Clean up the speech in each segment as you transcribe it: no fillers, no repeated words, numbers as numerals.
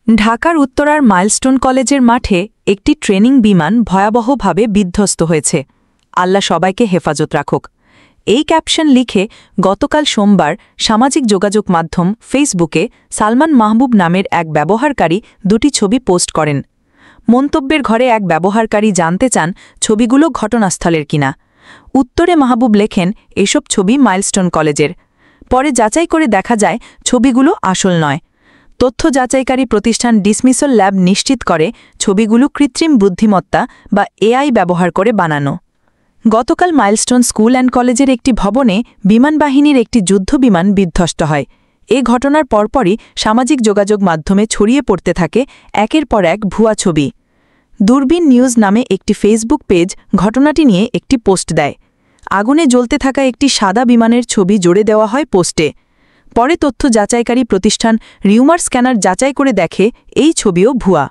ঢাকার উত্তরার মাইলস্টোন কলেজের মাঠে একটি ট্রেনিং বিমান ভয়াবহভাবে বিধ্বস্ত হয়েছে। আল্লাহ সবাইকে হেফাজত রাখুক। এই ক্যাপশন লিখে গতকাল সোমবার সামাজিক যোগাযোগ মাধ্যম ফেসবুকে সালমান মাহবুব নামের এক ব্যবহারকারী দুটি ছবি পোস্ট করেন। মন্তব্যের ঘরে এক ব্যবহারকারী জানতে চান ছবিগুলো ঘটনাস্থলের কিনা। উত্তরে মাহবুব লেখেন, এসব ছবি মাইলস্টোন কলেজের। পরে যাচাই করে দেখা যায় ছবিগুলো আসল নয়। তথ্য যাচাইকারী প্রতিষ্ঠান ডিসমিসল ল্যাব নিশ্চিত করে ছবিগুলো কৃত্রিম বুদ্ধিমত্তা বা এআই ব্যবহার করে বানানো। গতকাল মাইলস্টোন স্কুল অ্যান্ড কলেজের একটি ভবনে বিমানবাহিনীর একটি যুদ্ধবিমান বিধ্বস্ত হয়। এ ঘটনার পরপরই সামাজিক যোগাযোগ মাধ্যমে ছড়িয়ে পড়তে থাকে একের পর এক ভুয়া ছবি। দূরবীন নিউজ নামে একটি ফেসবুক পেজ ঘটনাটি নিয়ে একটি পোস্ট দেয়। আগুনে জ্বলতে থাকা একটি সাদা বিমানের ছবি জুড়ে দেওয়া হয় পোস্টে। পরে তথ্য যাচাইকারী প্রতিষ্ঠান রিউমার স্ক্যানার যাচাই করে দেখে এই ছবিও ভুয়া।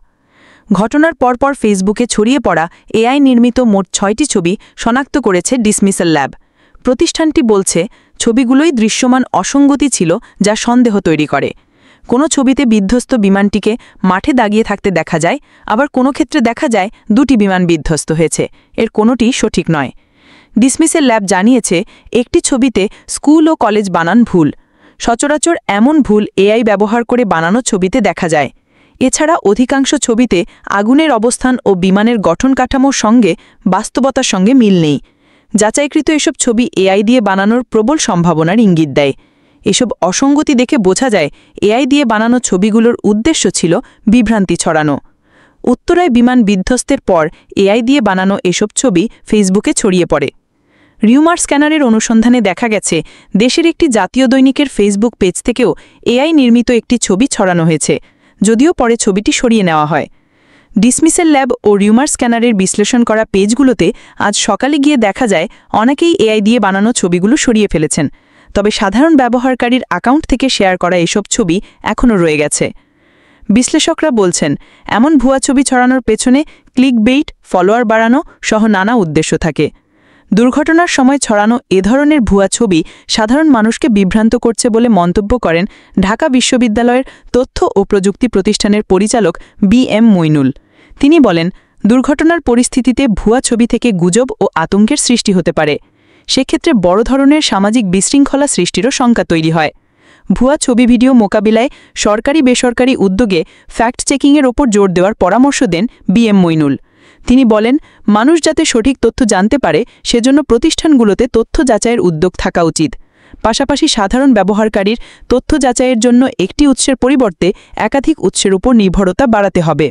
ঘটনার পরপর ফেসবুকে ছড়িয়ে পড়া এআই নির্মিত মোট ৬টি ছবি শনাক্ত করেছে ডিসমিসল ল্যাব। প্রতিষ্ঠানটি বলছে ছবিগুলোই দৃশ্যমান অসঙ্গতি ছিল যা সন্দেহ তৈরি করে। কোনো ছবিতে বিধ্বস্ত বিমানটিকে মাঠে দাগিয়ে থাকতে দেখা যায়, আবার কোনো ক্ষেত্রে দেখা যায় দুটি বিমান বিধ্বস্ত হয়েছে। এর কোনোটি সঠিক নয়। ডিসমিসল ল্যাব জানিয়েছে একটি ছবিতে স্কুল ও কলেজ বানান ভুল। সচরাচর এমন ভুল এআই ব্যবহার করে বানানো ছবিতে দেখা যায়। এছাড়া অধিকাংশ ছবিতে আগুনের অবস্থান ও বিমানের গঠন কাঠামোর সঙ্গে বাস্তবতার সঙ্গে মিল নেই। যাচাইকৃত এসব ছবি এআই দিয়ে বানানোর প্রবল সম্ভাবনার ইঙ্গিত দেয়। এসব অসঙ্গতি দেখে বোঝা যায় এআই দিয়ে বানানো ছবিগুলোর উদ্দেশ্য ছিল বিভ্রান্তি ছড়ানো। উত্তরায় বিমান বিধ্বস্তের পর এআই দিয়ে বানানো এসব ছবি ফেসবুকে ছড়িয়ে পড়ে। রিউমার স্ক্যানারের অনুসন্ধানে দেখা গেছে দেশের একটি জাতীয় দৈনিকের ফেসবুক পেজ থেকেও এআই নির্মিত একটি ছবি ছড়ানো হয়েছে, যদিও পরে ছবিটি সরিয়ে নেওয়া হয়। ডিসমিসল ল্যাব ও রিউমার স্ক্যানারের বিশ্লেষণ করা পেজগুলোতে আজ সকালে গিয়ে দেখা যায় অনেকেই এআই দিয়ে বানানো ছবিগুলো সরিয়ে ফেলেছেন, তবে সাধারণ ব্যবহারকারীর অ্যাকাউন্ট থেকে শেয়ার করা এসব ছবি এখনও রয়ে গেছে। বিশ্লেষকরা বলছেন এমন ভুয়া ছবি ছড়ানোর পেছনে ক্লিকবেইট, ফলোয়ার বাড়ানো সহ নানা উদ্দেশ্য থাকে। দুর্ঘটনার সময় ছড়ানো এ ধরনের ভুয়া ছবি সাধারণ মানুষকে বিভ্রান্ত করছে বলে মন্তব্য করেন ঢাকা বিশ্ববিদ্যালয়ের তথ্য ও প্রযুক্তি প্রতিষ্ঠানের পরিচালক বি.এম. মইনুল। তিনি বলেন, দুর্ঘটনার পরিস্থিতিতে ভুয়া ছবি থেকে গুজব ও আতঙ্কের সৃষ্টি হতে পারে। সেক্ষেত্রে বড় ধরনের সামাজিক বিশৃঙ্খলা সৃষ্টিরও শঙ্কা তৈরি হয়। ভুয়া ছবি ভিডিও মোকাবিলায় সরকারি বেসরকারি উদ্যোগে ফ্যাক্ট চেকিংয়ের ওপর জোর দেওয়ার পরামর্শ দেন বি.এম. মইনুল। তিনি বলেন, মানুষ যাতে সঠিক তথ্য জানতে পারে সেজন্য প্রতিষ্ঠানগুলোতে তথ্য যাচাইয়ের উদ্যোগ থাকা উচিত। পাশাপাশি সাধারণ ব্যবহারকারীর তথ্য যাচাইয়ের জন্য একটি উৎসের পরিবর্তে একাধিক উৎসের উপর নির্ভরতা বাড়াতে হবে।